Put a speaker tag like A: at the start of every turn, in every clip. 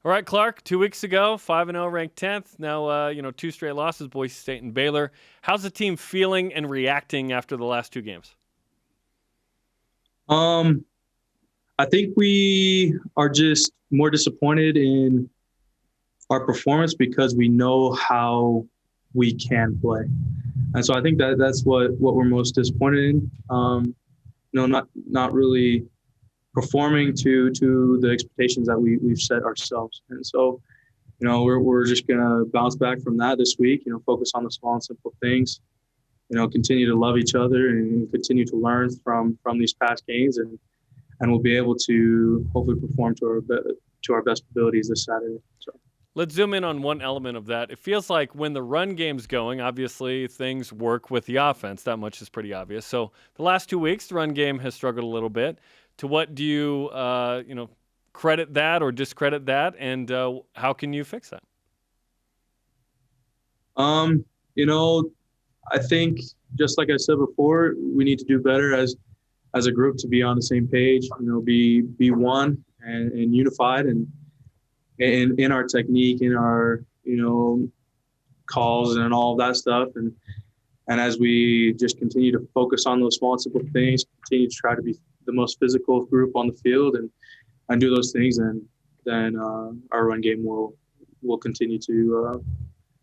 A: All right, Clark, 2 weeks ago, 5-0, ranked 10th. Now, 2 straight losses, Boise State and Baylor. How's the team feeling and reacting after the last 2 games?
B: I think we are just more disappointed in our performance because we know how we can play. And so I think that's what we're most disappointed in. Not really performing to the expectations that we've set ourselves. And so, we're just gonna bounce back from that this week. Focus on the small and simple things. Continue to love each other and continue to learn from these past games, and we'll be able to hopefully perform to our best abilities this Saturday. So.
A: Let's zoom in on one element of that. It feels like when the run game's going, obviously things work with the offense. That much is pretty obvious. So the last 2 weeks, the run game has struggled a little bit. To what do you, credit that or discredit that, and how can you fix that?
B: I think just like I said before, we need to do better as a group to be on the same page. Be one and unified and in our technique, in our calls and all of that stuff, and as we just continue to focus on those small and simple things, continue to try to be the most physical group on the field and do those things, and then our run game will continue to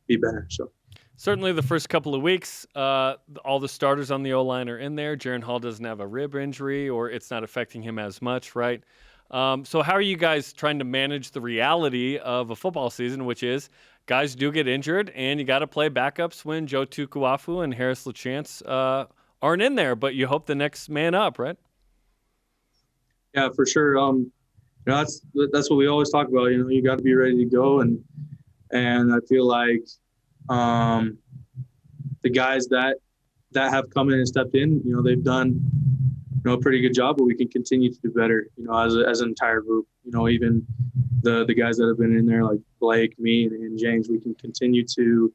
B: be better. So.
A: Certainly the first couple of weeks, all the starters on the O-line are in there. Jaren Hall doesn't have a rib injury, or it's not affecting him as much, right? So how are you guys trying to manage the reality of a football season, which is guys do get injured, and you got to play backups when Joe Tukuafu and Harris LaChance aren't in there, but you hope the next man up, right?
B: Yeah, for sure. That's what we always talk about. You got to be ready to go, and I feel like the guys that have come in and stepped in, they've done a pretty good job, but we can continue to do better. As an entire group. Even the guys that have been in there, like Blake, me, and James, we can continue to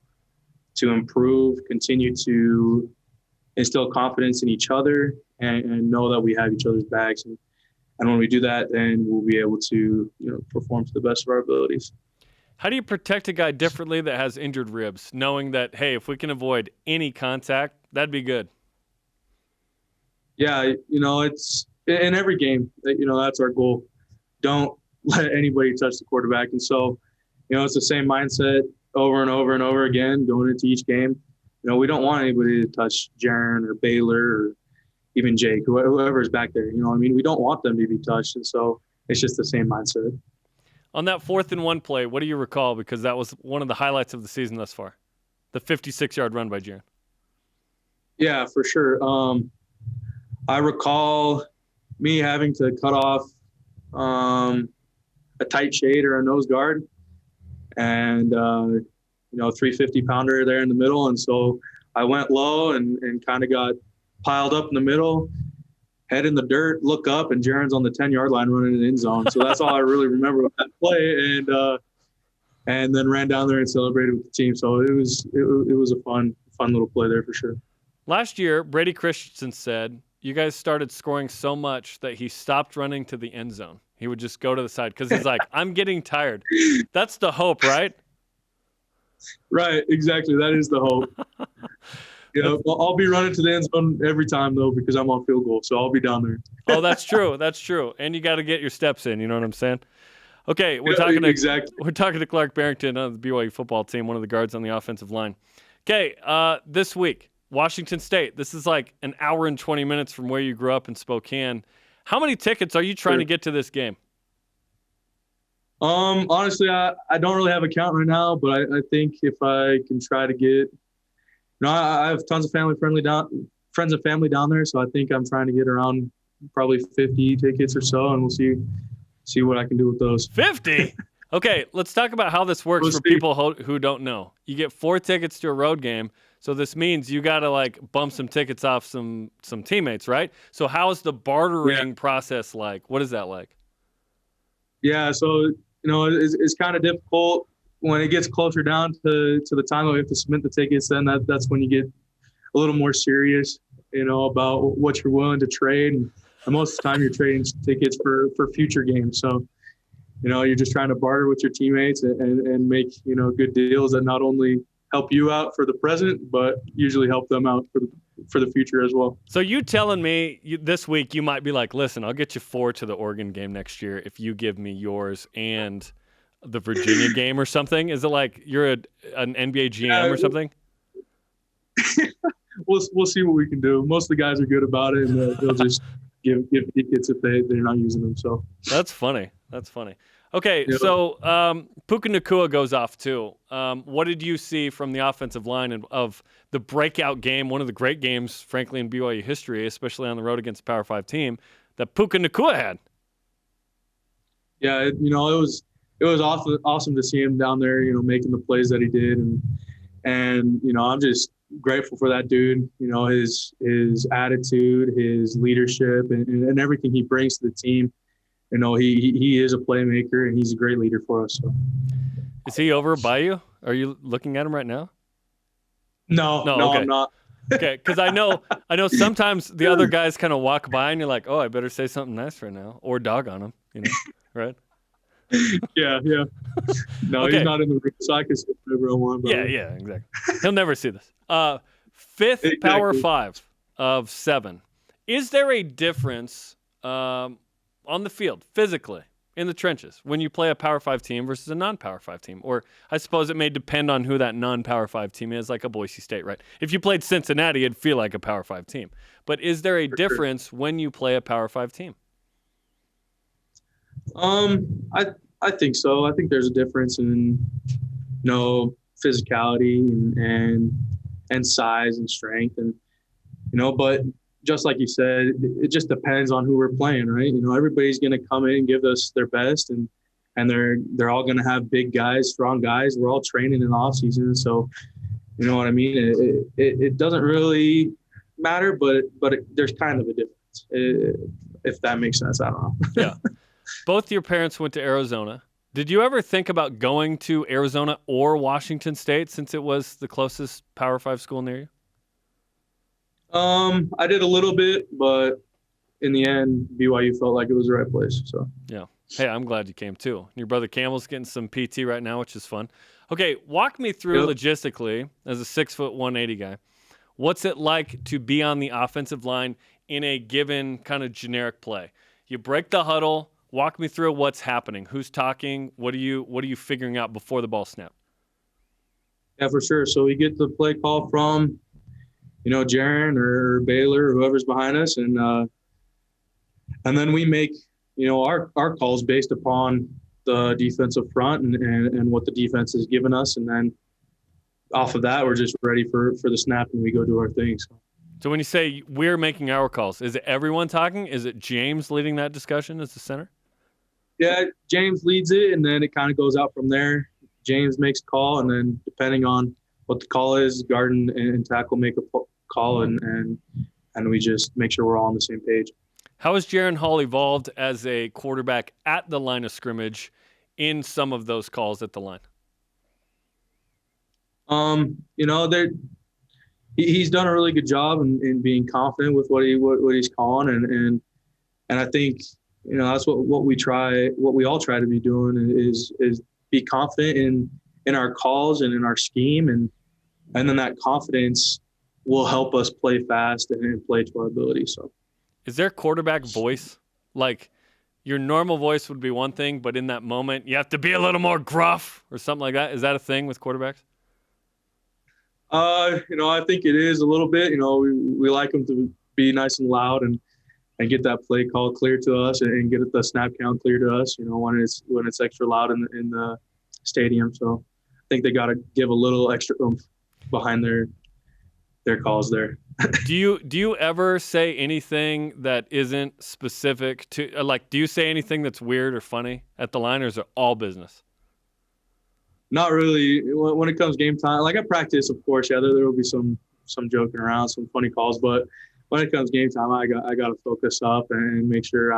B: improve, continue to instill confidence in each other, and know that we have each other's backs. And when we do that, then we'll be able to perform to the best of our abilities.
A: How do you protect a guy differently that has injured ribs, knowing that, hey, if we can avoid any contact, that'd be good?
B: Yeah, it's in every game, that's our goal. Don't let anybody touch the quarterback. And so, it's the same mindset over and over and over again going into each game. We don't want anybody to touch Jaren or Baylor or even Jake, whoever's back there. We don't want them to be touched. And so it's just the same mindset.
A: On that 4th and 1 play, what do you recall? Because that was one of the highlights of the season thus far, the 56-yard run by Jaren.
B: Yeah, for sure. I recall me having to cut off a tight shade or a nose guard, and 350-pounder there in the middle. And so I went low and kind of got piled up in the middle, head in the dirt, look up, and Jaren's on the 10-yard line running in the end zone. So that's all I really remember with that play, and then ran down there and celebrated with the team. So it was a fun little play there for sure.
A: Last year, Brady Christensen said you guys started scoring so much that he stopped running to the end zone. He would just go to the side because he's like, I'm getting tired. That's the hope, right?
B: Right, exactly. That is the hope. I'll be running to the end zone every time, though, because I'm on field goal, so I'll be down there.
A: Oh, that's true. That's true. And you got to get your steps in. You know what I'm saying? Okay, we're talking to Clark Barrington on the BYU football team, one of the guards on the offensive line. Okay, this week, Washington State. This is like an hour and 20 minutes from where you grew up in Spokane. How many tickets are you trying to get to this game?
B: Honestly, I don't really have a count right now, but I think if I can try to get I have tons of friends and family down there, so I think I'm trying to get around probably 50 tickets or so, and we'll see what I can do with those.
A: 50? Okay, let's talk about how this works for people who don't know. You get 4 tickets to a road game, so this means you got to bump some tickets off some teammates, right? So how is the bartering process like? What is that like?
B: Yeah, so it's kind of difficult. When it gets closer down to the time that we have to submit the tickets, then that's when you get a little more serious, about what you're willing to trade. And most of the time you're trading tickets for future games. So, you're just trying to barter with your teammates and make, good deals that not only help you out for the present, but usually help them out for the future as well.
A: So you telling me this week you might be like, listen, I'll get you 4 to the Oregon game next year if you give me yours and the Virginia game or something? Is it like you're an NBA GM or something?
B: We'll see what we can do. Most of the guys are good about it, and they'll just give tickets if they're not using them. So
A: that's funny. Okay, so Puka Nacua goes off too. What did you see from the offensive line and of the breakout game, one of the great games, frankly, in BYU history, especially on the road against a Power 5 team, that Puka Nacua had?
B: Yeah, it was awesome to see him down there, making the plays that he did, and I'm just grateful for that dude. His attitude, his leadership, and everything he brings to the team. He is a playmaker, and he's a great leader for us. So.
A: Is he over by you? Are you looking at him right now?
B: No, okay. I'm not.
A: Okay, because I know sometimes the other guys kind of walk by, and you're like, oh, I better say something nice right now, or dog on him, right?
B: Yeah. No, okay. He's not in the room, so I can say whatever I want.
A: Yeah, exactly. He'll never see this. Fifth exactly. Power 5 of 7. Is there a difference on the field, physically, in the trenches, when you play a Power 5 team versus a non-Power 5 team? Or I suppose it may depend on who that non-Power 5 team is, like a Boise State, right? If you played Cincinnati, it'd feel like a Power 5 team. But is there a difference when you play a Power 5 team?
B: I think so. I think there's a difference in, physicality and size and strength, and but just like you said, it just depends on who we're playing, right? Everybody's going to come in and give us their best, and they're all going to have big guys, strong guys. We're all training in the off season, so you know what I mean. It doesn't really matter, but there's kind of a difference, if that makes sense. I don't know.
A: Yeah. Both your parents went to Arizona. Did you ever think about going to Arizona or Washington State since it was the closest Power 5 school near you?
B: I did a little bit, but in the end, BYU felt like it was the right place. So
A: yeah. Hey, I'm glad you came too. Your brother Campbell's getting some PT right now, which is fun. Okay, walk me through logistically as a 6'1", 180 guy. What's it like to be on the offensive line in a given kind of generic play? You break the huddle. Walk me through what's happening. Who's talking? What are you figuring out before the ball snap?
B: Yeah, for sure. So we get the play call from, Jaren or Baylor or whoever's behind us, and then we make, our calls based upon the defensive front and what the defense has given us, and then off of that, we're just ready for the snap and we go do our thing.
A: So when you say we're making our calls, is it everyone talking? Is it James leading that discussion as the center?
B: Yeah, James leads it, and then it kind of goes out from there. James makes a call, and then depending on what the call is, guard and tackle make a call, and we just make sure we're all on the same page.
A: How has Jaren Hall evolved as a quarterback at the line of scrimmage in some of those calls at the line?
B: He's done a really good job in being confident with what he's calling, and I think that's what we all try to be doing is be confident in our calls and in our scheme, and then that confidence will help us play fast and play to our ability. So,
A: is there quarterback voice? Like your normal voice would be one thing, but in that moment you have to be a little more gruff or something like that. Is that a thing with quarterbacks?
B: I think it is a little bit. We like them to be nice and loud and get that play call clear to us and get the snap count clear to us. When it's extra loud in the stadium. So I think they got to give a little extra oomph behind their calls there.
A: Do you ever say anything that isn't specific to do you say anything that's weird or funny at the line, or is it all business?
B: Not really. When it comes game time, like at practice, of course, yeah, there will be some joking around, some funny calls. But when it comes game time, I got to focus up and make sure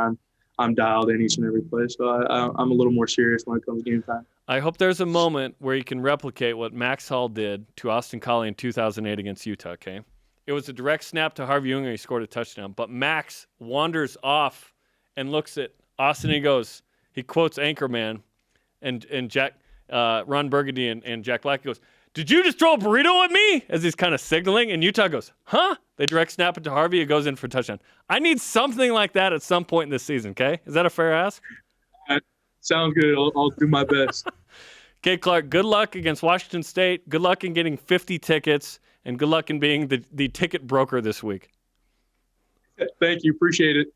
B: I'm dialed in each and every play. So I'm a little more serious when it comes game time.
A: I hope there's a moment where you can replicate what Max Hall did to Austin Collie in 2008 against Utah. Okay, it was a direct snap to Harvey Unger. He scored a touchdown, but Max wanders off and looks at Austin and he goes, he quotes Anchorman, and Jack Ron Burgundy and Jack Black goes, "Did you just throw a burrito at me?" As he's kind of signaling, and Utah goes, "Huh?" They direct snap it to Harvey. It goes in for a touchdown. I need something like that at some point in this season. Okay, is that a fair ask?
B: Sounds good. I'll do my best.
A: Okay, Clark, good luck against Washington State. Good luck in getting 50 tickets, and good luck in being the ticket broker this week.
B: Thank you. Appreciate it.